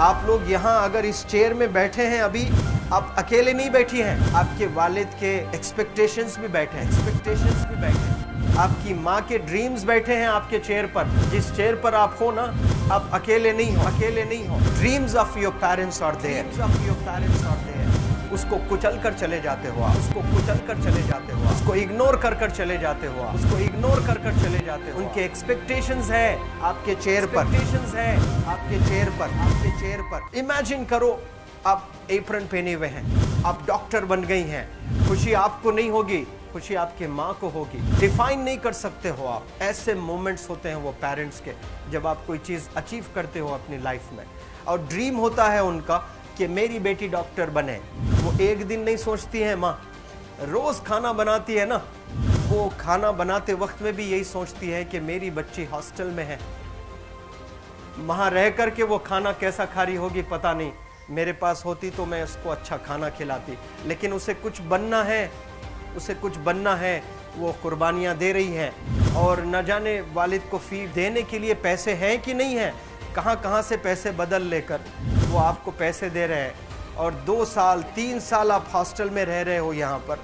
आप लोग यहाँ अगर इस चेयर में बैठे हैं अभी, आप अकेले नहीं बैठी हैं, आपके वालिद के एक्सपेक्टेशंस भी बैठे हैं, आपकी माँ के ड्रीम्स बैठे हैं आपके चेयर पर। जिस चेयर पर आप हो ना, आप अकेले नहीं हो। Dreams of your parents are there. उसको कुचल कर चले जाते हो आप, उसको इग्नोर कर चले जाते हो उनके एक्सपेक्टेशंस है आपके चेयर पर। इमेजिन करो, आप एप्रन पहने हुए हैं, आप डॉक्टर बन गई हैं। खुशी आपको नहीं होगी, खुशी आपके माँ को होगी। डिफाइन नहीं कर सकते हो आप। ऐसे मोमेंट्स होते हैं वो पेरेंट्स के, जब आप कोई चीज़ अचीव करते हो अपनी लाइफ में, और ड्रीम होता है उनका कि मेरी बेटी डॉक्टर बने। वो एक दिन नहीं सोचती है माँ, रोज़ खाना बनाती है ना, वो खाना बनाते वक्त में भी यही सोचती है कि मेरी बच्ची हॉस्टल में है, वहाँ रह कर के वो खाना कैसा खा रही होगी पता नहीं, मेरे पास होती तो मैं उसको अच्छा खाना खिलाती। लेकिन उसे कुछ बनना है, वो कुर्बानियाँ दे रही है, और न जाने वालिद को फी देने के लिए पैसे हैं कि नहीं हैं, कहाँ से पैसे बदल लेकर वो आपको पैसे दे रहे हैं। और 2 साल 3 साल आप हॉस्टल में रह रहे हो यहाँ पर।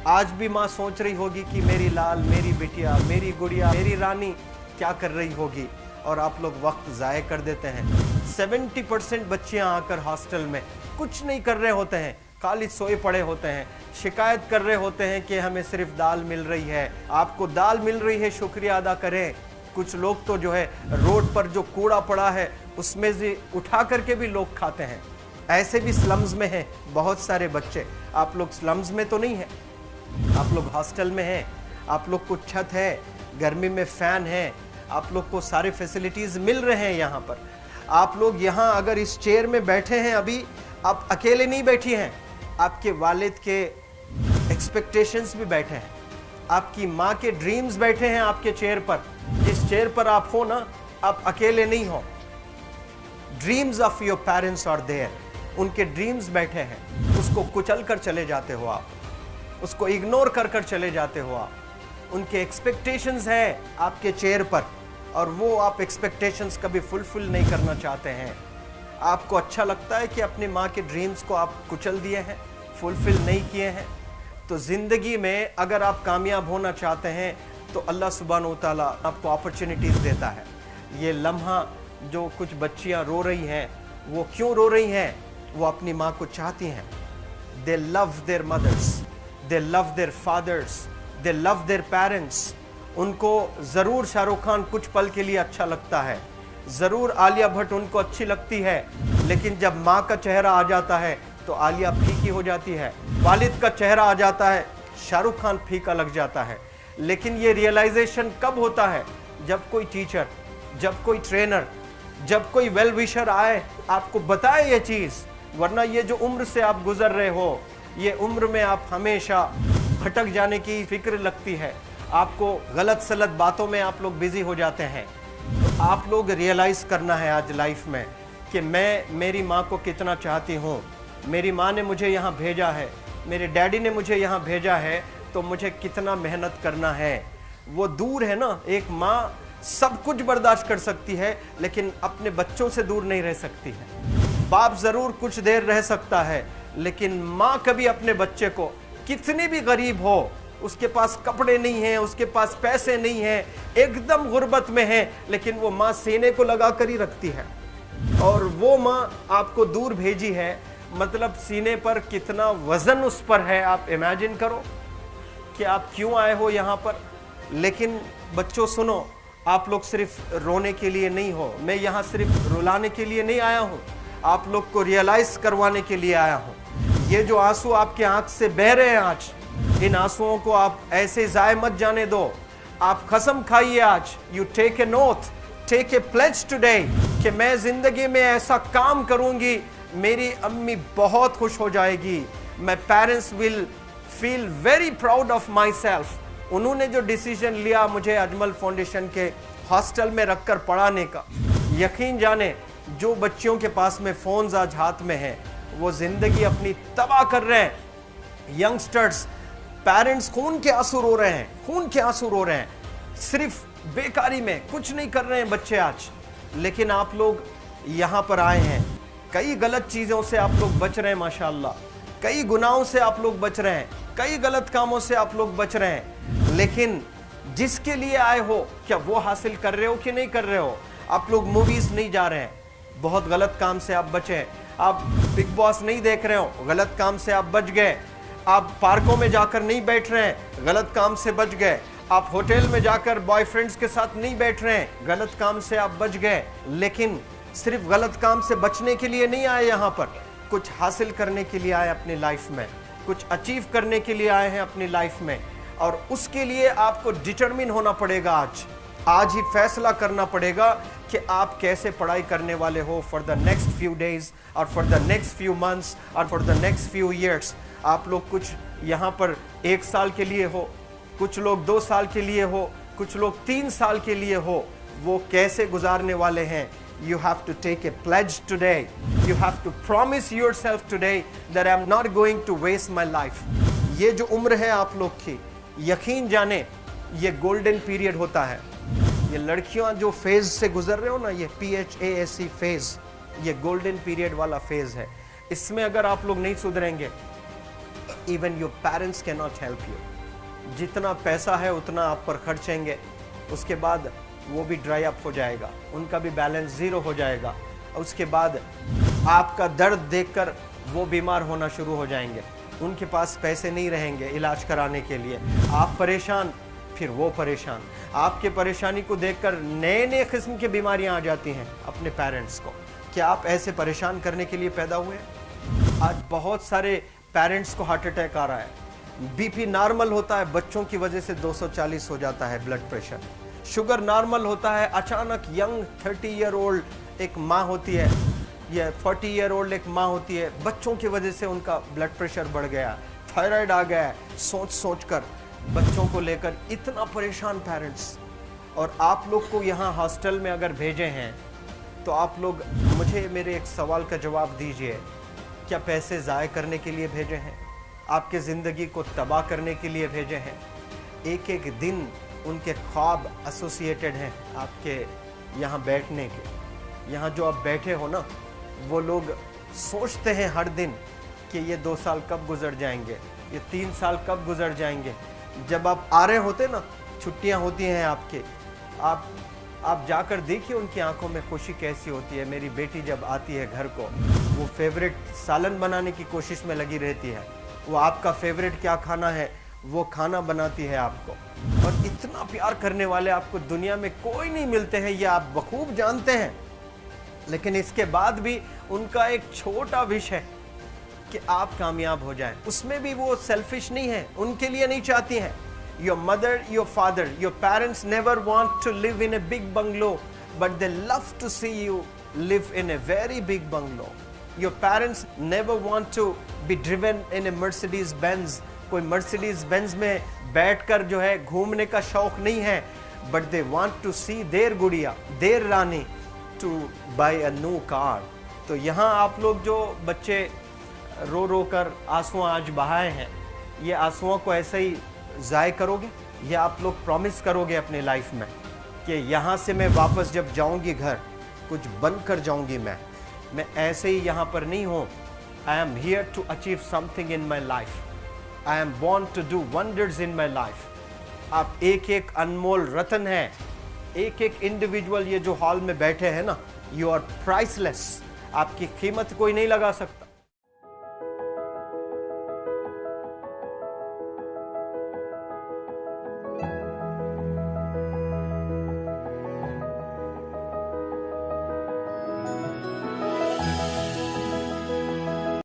आज भी माँ सोच रही होगी कि मेरी लाल, मेरी बिटिया, मेरी गुड़िया, मेरी रानी क्या कर रही होगी, और आप लोग वक्त ज़ाय कर देते हैं। 70% बच्चियाँ आकर हॉस्टल में कुछ नहीं कर रहे होते हैं, खाली सोए पड़े होते हैं, शिकायत कर रहे होते हैं कि हमें सिर्फ दाल मिल रही है। आपको दाल मिल रही है, शुक्रिया अदा करें। कुछ लोग तो जो है रोड पर जो कूड़ा पड़ा है उसमें से उठा करके भी लोग खाते हैं। ऐसे भी स्लम्स में हैं बहुत सारे बच्चे। आप लोग स्लम्स में तो नहीं हैं, आप लोग हॉस्टल में हैं, आप लोग को छत है, गर्मी में फ़ैन है, आप लोग को सारे फैसिलिटीज़ मिल रहे हैं यहाँ पर। आप लोग यहाँ अगर इस चेयर में बैठे हैं अभी, आप अकेले नहीं बैठी हैं, आपके वालिद के एक्सपेक्टेशंस भी बैठे हैं, आपकी माँ के ड्रीम्स बैठे हैं आपके चेयर पर। जिस चेयर पर आप हो ना, आप अकेले नहीं हो। Dreams of your parents are there. उनके ड्रीम्स बैठे हैं, उसको कुचल कर चले जाते हो आप, उसको इग्नोर कर चले जाते हो आप। उनके एक्सपेक्टेशंस है आपके चेयर पर, और वो आप एक्सपेक्टेशंस कभी फुलफिल नहीं करना चाहते हैं। आपको अच्छा लगता है कि अपनी माँ के ड्रीम्स को आप कुचल दिए हैं, फुलफिल नहीं किए हैं। तो ज़िंदगी में अगर आप कामयाब होना चाहते हैं तो अल्लाह सुब्हानहू तआला आपको अपॉर्चुनिटीज़ देता है। ये लम्हा जो कुछ बच्चियाँ रो रही हैं, वो क्यों रो रही हैं? वो अपनी माँ को चाहती हैं। They love their mothers, they love their fathers, they love their parents. उनको ज़रूर शाहरुख खान कुछ पल के लिए अच्छा लगता है, ज़रूर आलिया भट्ट उनको अच्छी लगती है, लेकिन जब माँ का चेहरा आ जाता है तो आलिया फीकी हो जाती है। वालिद का चेहरा आ जाता है, शाहरुख खान फीका लग जाता है। लेकिन ये रियलाइजेशन कब होता है? जब कोई टीचर, जब कोई ट्रेनर, जब कोई वेल विशर आए, आपको बताए ये चीज़। वरना ये जो उम्र से आप गुजर रहे हो, ये उम्र में आप हमेशा भटक जाने की फिक्र लगती है, आपको गलत सलत बातों में आप लोग बिजी हो जाते हैं। तो आप लोग रियलाइज़ करना है आज लाइफ में कि मैं मेरी माँ को कितना चाहती हूँ। मेरी माँ ने मुझे यहाँ भेजा है, मेरे डैडी ने मुझे यहाँ भेजा है, तो मुझे कितना मेहनत करना है। वो दूर है ना, एक माँ सब कुछ बर्दाश्त कर सकती है, लेकिन अपने बच्चों से दूर नहीं रह सकती है। बाप ज़रूर कुछ देर रह सकता है, लेकिन माँ कभी अपने बच्चे को, कितनी भी गरीब हो, उसके पास कपड़े नहीं हैं, उसके पास पैसे नहीं हैं, एकदम गुर्बत में है, लेकिन वो माँ सीने को लगा कर ही रखती है। और वो माँ आपको दूर भेजी है, मतलब सीने पर कितना वज़न उस पर है। आप इमेजिन करो कि आप क्यों आए हो यहाँ पर। लेकिन बच्चों सुनो, आप लोग सिर्फ रोने के लिए नहीं हो, मैं यहाँ सिर्फ रुलाने के लिए नहीं आया हूँ, आप लोग को रियलाइज़ करवाने के लिए आया हूँ। ये जो आंसू आपके आँख से बह रहे हैं आज, इन आंसुओं को आप ऐसे ज़ाय मत जाने दो। आप कसम खाइए आज, you take a note, take a pledge today, कि मैं ज़िंदगी में ऐसा काम करूँगी, मेरी अम्मी बहुत खुश हो जाएगी, my parents will feel very proud of my self. उन्होंने जो डिसीजन लिया मुझे अजमल फाउंडेशन के हॉस्टल में रखकर पढ़ाने का, यकीन जाने जो बच्चियों के पास में फ़ोन्स आज हाथ में हैं, वो ज़िंदगी अपनी तबाह कर रहे हैं। यंगस्टर्स, पेरेंट्स खून के आंसू रो रहे हैं, खून के आंसू रो रहे हैं, सिर्फ बेकारी में कुछ नहीं कर रहे हैं बच्चे आज। लेकिन आप लोग यहाँ पर आए हैं, कई गलत चीज़ों से आप लोग बच रहे हैं माशाअल्लाह, कई गुनाहों से आप लोग बच रहे हैं, कई गलत कामों से आप लोग बच रहे हैं, लेकिन जिसके लिए आए हो क्या वो हासिल कर रहे हो कि नहीं कर रहे हो? आप लोग मूवीज नहीं जा रहे हैं, बहुत गलत काम से आप बचे। आप बिग बॉस नहीं देख रहे हो, गलत काम से आप बच गए। आप पार्कों में जाकर नहीं बैठ रहे हैं, गलत काम से बच गए। आप होटल में जाकर बॉयफ्रेंड्स के साथ नहीं बैठ रहे हैं, गलत काम से आप बच गए। लेकिन सिर्फ गलत काम से बचने के लिए नहीं आए, यहाँ पर कुछ हासिल करने के लिए आए अपनी लाइफ में, कुछ अचीव करने के लिए आए हैं अपनी लाइफ में। और उसके लिए आपको डिटरमिन होना पड़ेगा। आज ही फैसला करना पड़ेगा कि आप कैसे पढ़ाई करने वाले हो for the next few days और for the next few months और for the next few years. आप लोग कुछ यहाँ पर 1 साल के लिए हो, कुछ लोग 2 साल के लिए हो, कुछ लोग 3 साल के लिए हो, वो कैसे गुजारने वाले हैं? You have to take a pledge today. You have to promise yourself today that I'm not going to waste my life. ये जो उम्र है आप लोग की, यकीन जाने ये गोल्डन पीरियड होता है। ये लड़कियां जो फेज से गुजर रहे हो ना, ये PHASE फेज, ये गोल्डन पीरियड वाला फेज है। इसमें अगर आप लोग नहीं सुधरेंगे, even your parents can not help you. जितना पैसा है उतना आप पर खर्चेंगे, उसके बाद वो भी ड्राई अप हो जाएगा, उनका भी बैलेंस ज़ीरो हो जाएगा। उसके बाद आपका दर्द देखकर वो बीमार होना शुरू हो जाएंगे, उनके पास पैसे नहीं रहेंगे इलाज कराने के लिए। आप परेशान, फिर वो परेशान। आपके परेशानी को देखकर नए नए किस्म की बीमारियां आ जाती हैं अपने पेरेंट्स को। क्या आप ऐसे परेशान करने के लिए पैदा हुए? आज बहुत सारे पेरेंट्स को हार्ट अटैक आ रहा है। बीपी नॉर्मल होता है, बच्चों की वजह से 240 हो जाता है ब्लड प्रेशर। शुगर नॉर्मल होता है, अचानक यंग 30 ईयर ओल्ड एक माँ होती है या 40 ईयर ओल्ड एक माँ होती है, बच्चों की वजह से उनका ब्लड प्रेशर बढ़ गया, थायराइड आ गया है। सोच कर बच्चों को लेकर इतना परेशान पेरेंट्स। और आप लोग को यहाँ हॉस्टल में अगर भेजे हैं तो आप लोग मुझे मेरे एक सवाल का जवाब दीजिए, क्या पैसे ज़ाय करने के लिए भेजे हैं? आपके ज़िंदगी को तबाह करने के लिए भेजे हैं? एक एक दिन उनके ख्वाब एसोसिएटेड हैं आपके यहाँ बैठने के। यहाँ जो आप बैठे हो ना, वो लोग सोचते हैं हर दिन कि ये 2 साल कब गुजर जाएंगे, ये 3 साल कब गुजर जाएंगे। जब आप आ रहे होते ना, छुट्टियाँ होती हैं आपके, आप जाकर देखिए उनकी आंखों में खुशी कैसी होती है। मेरी बेटी जब आती है घर को, वो फेवरेट सालन बनाने की कोशिश में लगी रहती है। वो आपका फेवरेट क्या खाना है वो खाना बनाती है आपको। और इतना प्यार करने वाले आपको दुनिया में कोई नहीं मिलते हैं, ये आप बखूब जानते हैं। लेकिन इसके बाद भी उनका एक छोटा विश है कि आप कामयाब हो जाएं। उसमें भी वो सेल्फिश नहीं है, उनके लिए नहीं चाहती हैं। Your mother, your father, your parents never want to live in a big bungalow, but they love to see you live in a very big bungalow. Your parents never want to be driven in a Mercedes Benz. कोई Mercedes Benz में बैठकर जो है घूमने का शौक नहीं है, but they want to see their गुड़िया, their Rani to buy a new car. तो यहाँ आप लोग जो बच्चे रो रो कर आंसू आज बहाए हैं, ये आंसुओं को ऐसे ही ज़ाय करोगे या आप लोग प्रॉमिस करोगे अपनी लाइफ में कि यहाँ से मैं वापस जब जाऊँगी घर, कुछ बन कर जाऊँगी। मैं ऐसे ही यहाँ पर नहीं हूँ। I am here to achieve something in my life. I am born to do wonders in my life. आप एक एक अनमोल रतन है, एक एक इंडिविजुअल ये जो हॉल में बैठे हैं ना, यू आर प्राइसलेस। आपकी कीमत कोई नहीं लगा सकता।